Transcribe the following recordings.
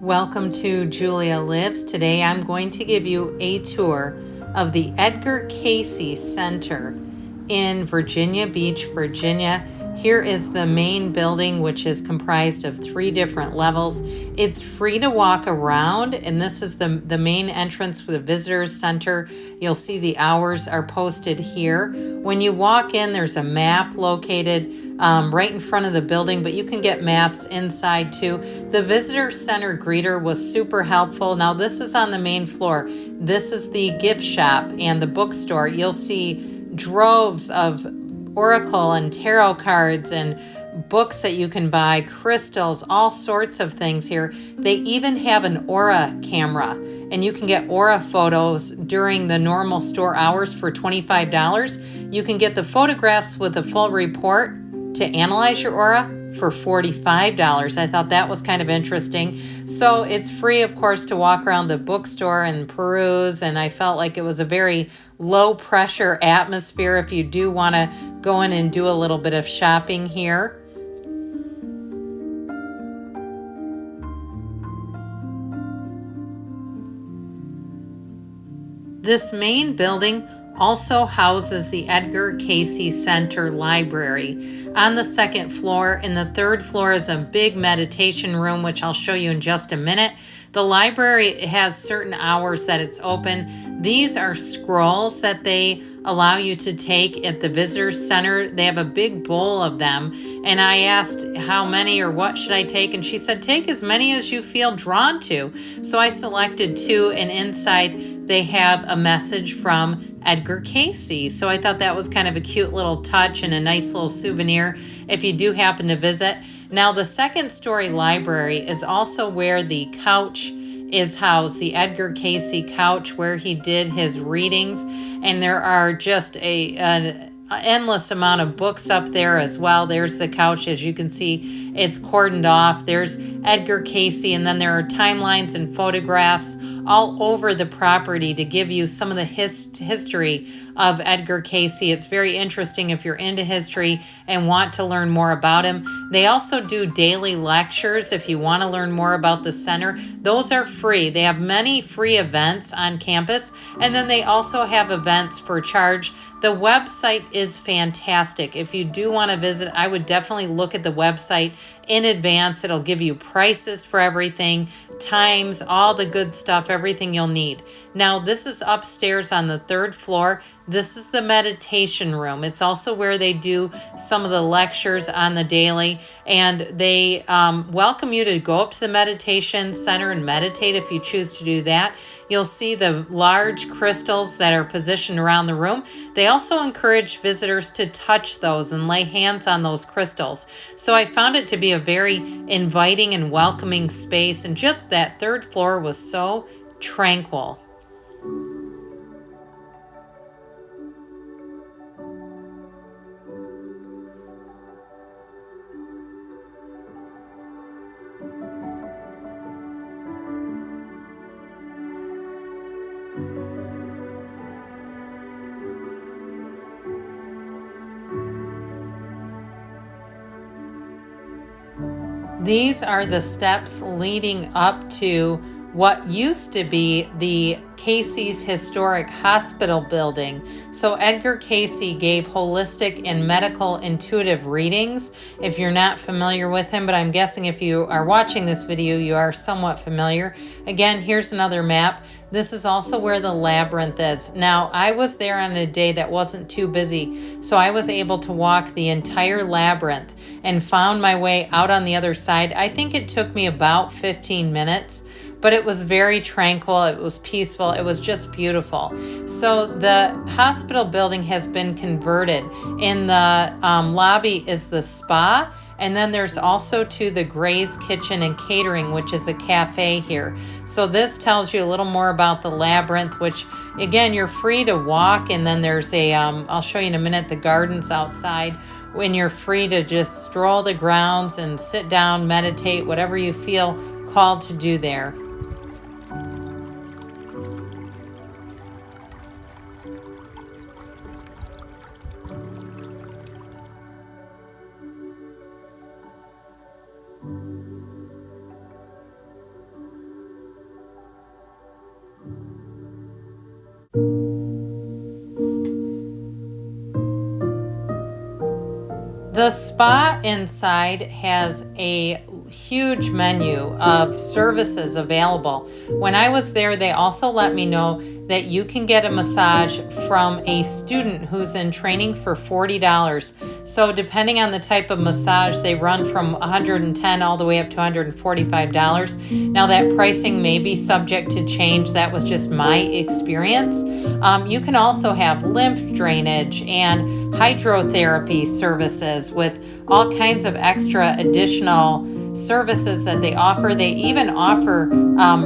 Welcome to Julia Lives. Today I'm going to give you a tour of the Edgar Cayce Center in Virginia Beach, Virginia. Here is the main building, which is comprised of 3 different levels. It's free to walk around, and this is the main entrance for the visitors center. You'll see the hours are posted here. When you walk in, there's a map located right in front of the building, but you can get maps inside too. The visitor center greeter was super helpful. Now this is on the main floor. This is the gift shop and the bookstore. You'll see droves of oracle and tarot cards and books that you can buy, crystals, all sorts of things here. They even have an aura camera, and you can get aura photos during the normal store hours for $25. You can get the photographs with a full report to analyze your aura for $45. I thought that was kind of interesting. So it's free, of course, to walk around the bookstore and peruse, and I felt like it was a very low pressure atmosphere if you do want to go in and do a little bit of shopping here. This main building also houses the Edgar Cayce Center Library on the 2nd floor, and the 3rd floor is a big meditation room, which I'll show you in just a minute. The library has certain hours that it's open. These are scrolls that they allow you to take at the visitors center. They have a big bowl of them, and I asked how many or what should I take, and she said take as many as you feel drawn to. So I selected 2, and inside they have a message from Edgar Cayce. So I thought that was kind of a cute little touch and a nice little souvenir if you do happen to visit. Now the 2nd story library is also where the couch is housed, the Edgar Cayce couch where he did his readings, and there are just an endless amount of books up there as well. There's the couch, as you can see, it's cordoned off. There's Edgar Cayce, and then there are timelines and photographs all over the property to give you some of the history of Edgar Cayce. It's very interesting if you're into history and want to learn more about him. They also do daily lectures if you want to learn more about the center. Those are free. They have many free events on campus, and then they also have events for charge. The website is fantastic. If you do want to visit, I would definitely look at the website in advance. It'll give you prices for everything, times, all the good stuff, everything you'll need. Now, this is upstairs on the 3rd floor. This is the meditation room. It's also where they do some of the lectures on the daily, and they welcome you to go up to the meditation center and meditate if you choose to do that. You'll see the large crystals that are positioned around the room. They also encourage visitors to touch those and lay hands on those crystals. So I found it to be a very inviting and welcoming space, and just that 3rd floor was so tranquil. These are the steps leading up to what used to be the Cayce's Historic Hospital building. So Edgar Cayce gave holistic and medical intuitive readings. If you're not familiar with him, but I'm guessing if you are watching this video, you are somewhat familiar. Again, here's another map. This is also where the labyrinth is. Now, I was there on a day that wasn't too busy, so I was able to walk the entire labyrinth and found my way out on the other side. I think it took me about 15 minutes, but it was very tranquil. It was peaceful. It was just beautiful. So the hospital building has been converted. In the lobby is the spa, and then there's also to the Gray's Kitchen and Catering, which is a cafe here. So this tells you a little more about the labyrinth, which again, you're free to walk, and then there's a, I'll show you in a minute, the gardens outside, when you're free to just stroll the grounds and sit down, meditate, whatever you feel called to do there. The spa inside has a huge menu of services available. When I was there, they also let me know that you can get a massage from a student who's in training for $40. So depending on the type of massage, they run from $110 all the way up to $145. Now that pricing may be subject to change. That was just my experience. You can also have lymph drainage and hydrotherapy services with all kinds of extra additional services that they offer. They even offer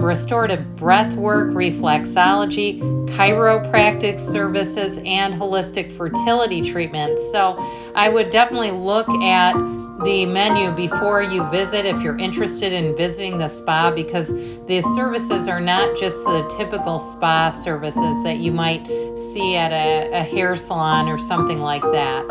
restorative breath work, reflexology, chiropractic services, and holistic fertility treatments. So I would definitely look at the menu before you visit if you're interested in visiting the spa, because the services are not just the typical spa services that you might see at a hair salon or something like that.